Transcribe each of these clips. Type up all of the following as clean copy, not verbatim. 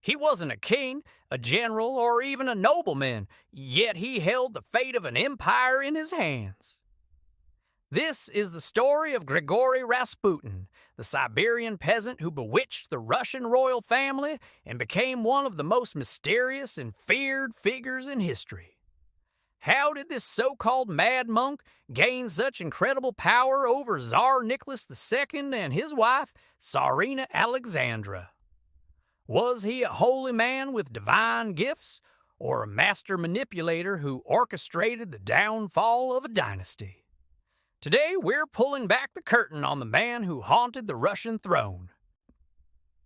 He wasn't a king, a general, or even a nobleman, yet he held the fate of an empire in his hands. This is the story of Grigory Rasputin, the Siberian peasant who bewitched the Russian royal family and became one of the most mysterious and feared figures in history. How did this so-called mad monk gain such incredible power over Tsar Nicholas II and his wife, Tsarina Alexandra? Was he a holy man with divine gifts, or a master manipulator who orchestrated the downfall of a dynasty? Today, we're pulling back the curtain on the man who haunted the Russian throne.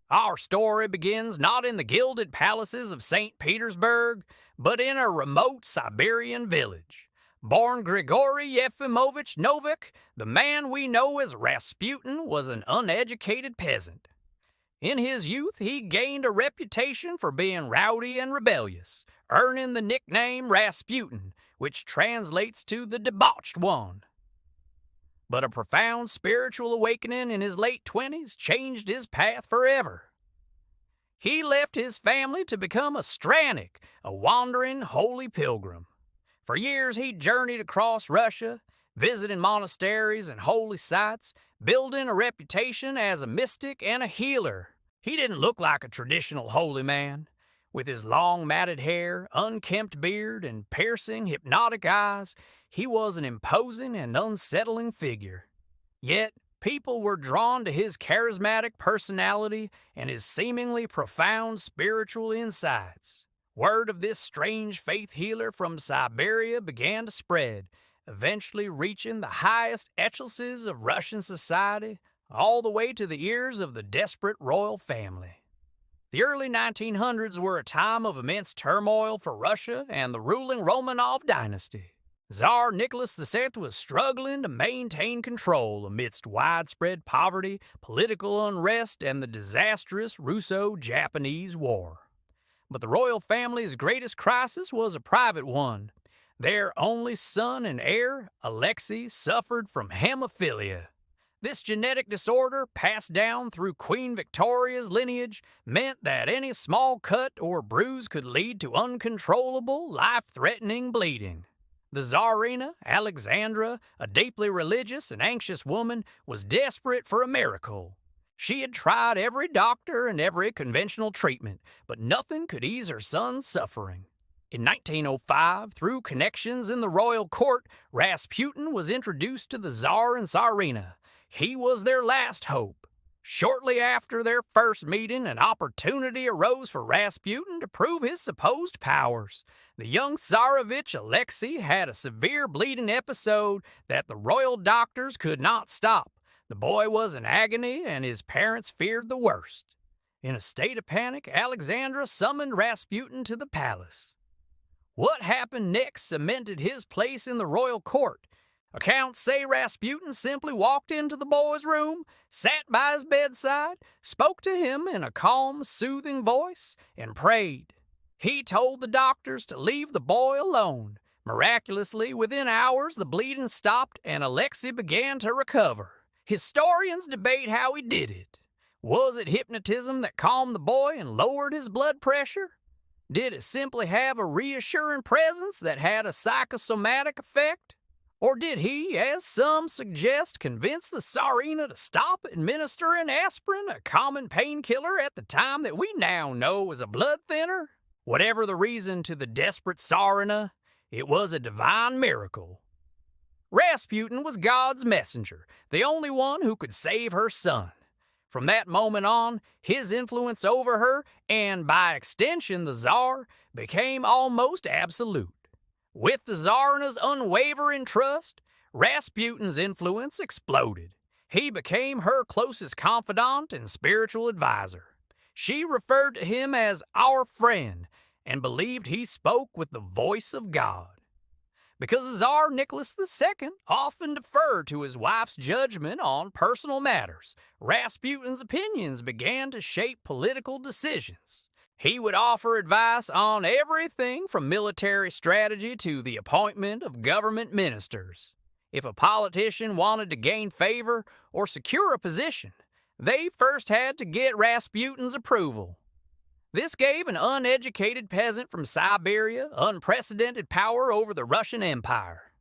Our story begins not in the gilded palaces of St. Petersburg, but in a remote Siberian village. Born Grigory Yefimovich Novik, the man we know as Rasputin was an uneducated peasant. In his youth, he gained a reputation for being rowdy and rebellious, earning the nickname Rasputin, which translates to the debauched one. But a profound spiritual awakening in his late 20s changed his path forever. He left his family to become a strannik, a wandering holy pilgrim. For years he journeyed across Russia, visiting monasteries and holy sites, building a reputation as a mystic and a healer. He didn't look like a traditional holy man. With his long matted hair, unkempt beard, and piercing, hypnotic eyes, he was an imposing and unsettling figure. Yet, people were drawn to his charismatic personality and his seemingly profound spiritual insights. Word of this strange faith healer from Siberia began to spread, eventually reaching the highest echelons of Russian society, all the way to the ears of the desperate royal family. The early 1900s were a time of immense turmoil for Russia and the ruling Romanov dynasty. Tsar Nicholas II was struggling to maintain control amidst widespread poverty, political unrest, and the disastrous Russo-Japanese War. But the royal family's greatest crisis was a private one. Their only son and heir, Alexei, suffered from hemophilia. This genetic disorder, passed down through Queen Victoria's lineage, meant that any small cut or bruise could lead to uncontrollable, life-threatening bleeding. The Tsarina, Alexandra, a deeply religious and anxious woman, was desperate for a miracle. She had tried every doctor and every conventional treatment, but nothing could ease her son's suffering. In 1905, through connections in the royal court, Rasputin was introduced to the Tsar and Tsarina. He was their last hope. Shortly after their first meeting, an opportunity arose for Rasputin to prove his supposed powers. The young Tsarevich Alexei had a severe bleeding episode that the royal doctors could not stop. The boy was in agony, and his parents feared the worst. In a state of panic, Alexandra summoned Rasputin to the palace. What happened next cemented his place in the royal court. Accounts say Rasputin simply walked into the boy's room, sat by his bedside, spoke to him in a calm, soothing voice, and prayed. He told the doctors to leave the boy alone. Miraculously, within hours, the bleeding stopped and Alexei began to recover. Historians debate how he did it. Was it hypnotism that calmed the boy and lowered his blood pressure? Did it simply have a reassuring presence that had a psychosomatic effect? Or did he, as some suggest, convince the Tsarina to stop administering aspirin, a common painkiller at the time that we now know as a blood thinner? Whatever the reason to the desperate Tsarina, it was a divine miracle. Rasputin was God's messenger, the only one who could save her son. From that moment on, his influence over her, and by extension the Tsar, became almost absolute. With the Tsarina's unwavering trust, Rasputin's influence exploded. He became her closest confidant and spiritual advisor. She referred to him as our friend and believed he spoke with the voice of God. Because Tsar Nicholas II often deferred to his wife's judgment on personal matters, Rasputin's opinions began to shape political decisions. He would offer advice on everything from military strategy to the appointment of government ministers. If a politician wanted to gain favor or secure a position, they first had to get Rasputin's approval. This gave an uneducated peasant from Siberia unprecedented power over the Russian Empire.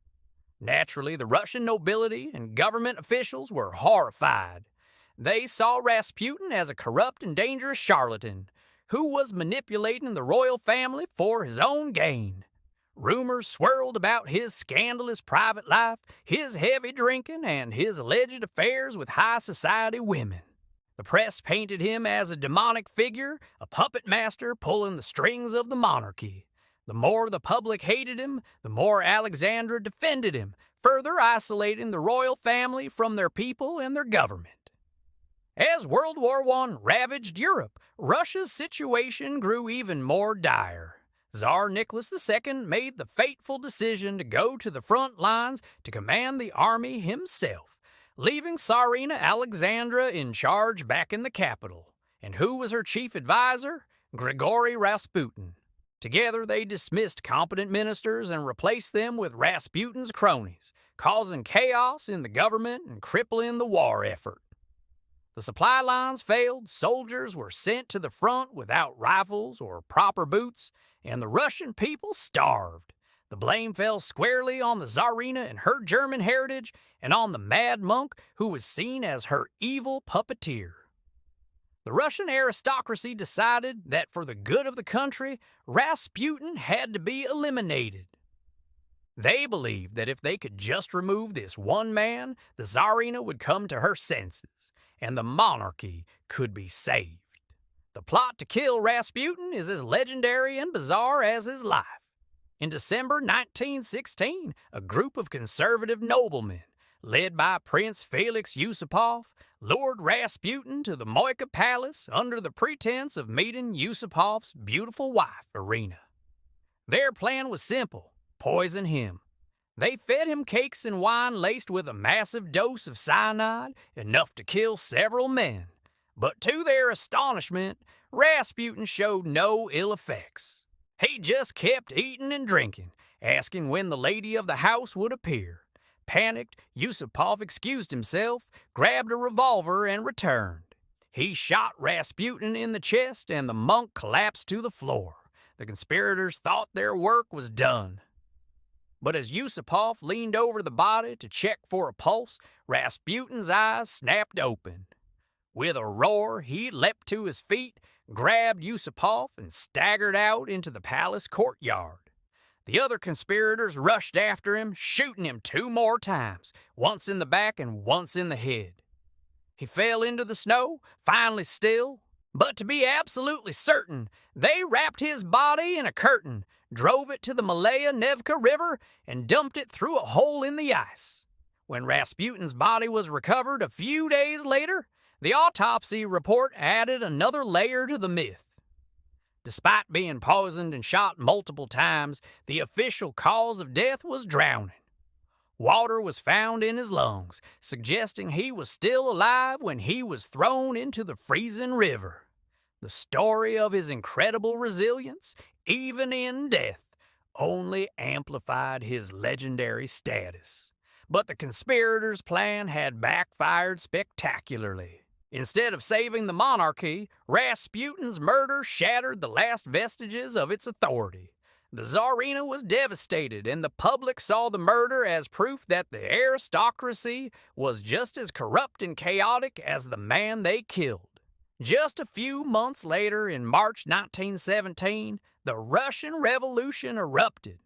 Naturally, the Russian nobility and government officials were horrified. They saw Rasputin as a corrupt and dangerous charlatan who was manipulating the royal family for his own gain. Rumors swirled about his scandalous private life, his heavy drinking, and his alleged affairs with high society women. The press painted him as a demonic figure, a puppet master pulling the strings of the monarchy. The more the public hated him, the more Alexandra defended him, further isolating the royal family from their people and their government. As World War I ravaged Europe, Russia's situation grew even more dire. Tsar Nicholas II made the fateful decision to go to the front lines to command the army himself, leaving Tsarina Alexandra in charge back in the capital. And who was her chief advisor? Grigory Rasputin. Together they dismissed competent ministers and replaced them with Rasputin's cronies, causing chaos in the government and crippling the war effort. The supply lines failed, soldiers were sent to the front without rifles or proper boots, and the Russian people starved. The blame fell squarely on the Tsarina and her German heritage, and on the mad monk who was seen as her evil puppeteer. The Russian aristocracy decided that for the good of the country, Rasputin had to be eliminated. They believed that if they could just remove this one man, the Tsarina would come to her senses, and the monarchy could be saved. The plot to kill Rasputin is as legendary and bizarre as his life. In December 1916, a group of conservative noblemen, led by Prince Felix Yusupov, lured Rasputin to the Moika Palace under the pretense of meeting Yusupov's beautiful wife, Irina. Their plan was simple: poison him. They fed him cakes and wine laced with a massive dose of cyanide, enough to kill several men. But to their astonishment, Rasputin showed no ill effects. He just kept eating and drinking, asking when the lady of the house would appear. Panicked, Yusupov excused himself, grabbed a revolver, and returned. He shot Rasputin in the chest, and the monk collapsed to the floor. The conspirators thought their work was done. But as Yusupov leaned over the body to check for a pulse, Rasputin's eyes snapped open. With a roar, he leapt to his feet, grabbed Yusupov, and staggered out into the palace courtyard. The other conspirators rushed after him, shooting him 2 more times, once in the back and once in the head. He fell into the snow, finally still, but to be absolutely certain, they wrapped his body in a curtain, drove it to the Malaya Nevka River, and dumped it through a hole in the ice. When Rasputin's body was recovered a few days later, the autopsy report added another layer to the myth. Despite being poisoned and shot multiple times, the official cause of death was drowning. Water was found in his lungs, suggesting he was still alive when he was thrown into the freezing river. The story of his incredible resilience, even in death, only amplified his legendary status. But the conspirators' plan had backfired spectacularly. Instead of saving the monarchy, Rasputin's murder shattered the last vestiges of its authority. The Tsarina was devastated, and the public saw the murder as proof that the aristocracy was just as corrupt and chaotic as the man they killed. Just a few months later, in March 1917, the Russian Revolution erupted.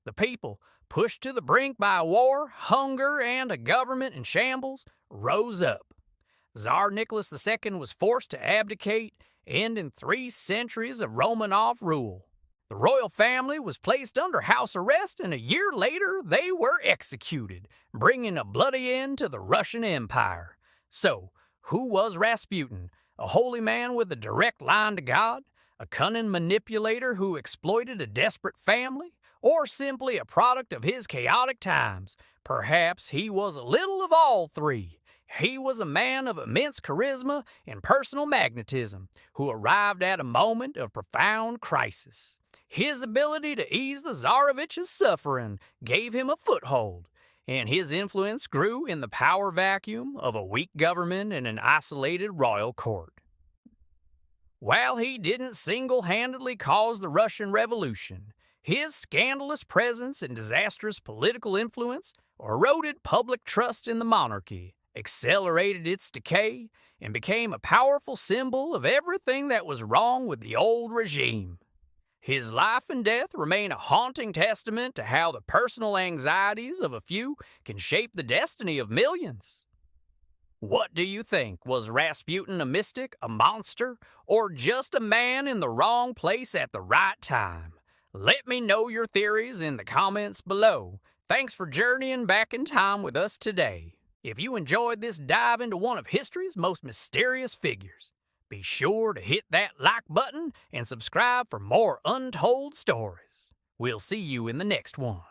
The people, pushed to the brink by war, hunger, and a government in shambles, rose up. Tsar Nicholas II was forced to abdicate, ending 3 centuries of Romanov rule. The royal family was placed under house arrest, and a year later they were executed, bringing a bloody end to the Russian Empire. So, who was Rasputin? A holy man with a direct line to God? A cunning manipulator who exploited a desperate family? Or simply a product of his chaotic times? Perhaps he was a little of all 3. He was a man of immense charisma and personal magnetism who arrived at a moment of profound crisis. His ability to ease the Tsarevich's suffering gave him a foothold, and his influence grew in the power vacuum of a weak government and an isolated royal court. While he didn't single-handedly cause the Russian Revolution, his scandalous presence and disastrous political influence eroded public trust in the monarchy, accelerated its decay, and became a powerful symbol of everything that was wrong with the old regime. His life and death remain a haunting testament to how the personal anxieties of a few can shape the destiny of millions. What do you think? Was Rasputin a mystic, a monster, or just a man in the wrong place at the right time? Let me know your theories in the comments below. Thanks for journeying back in time with us today. If you enjoyed this dive into one of history's most mysterious figures, be sure to hit that like button and subscribe for more untold stories. We'll see you in the next one.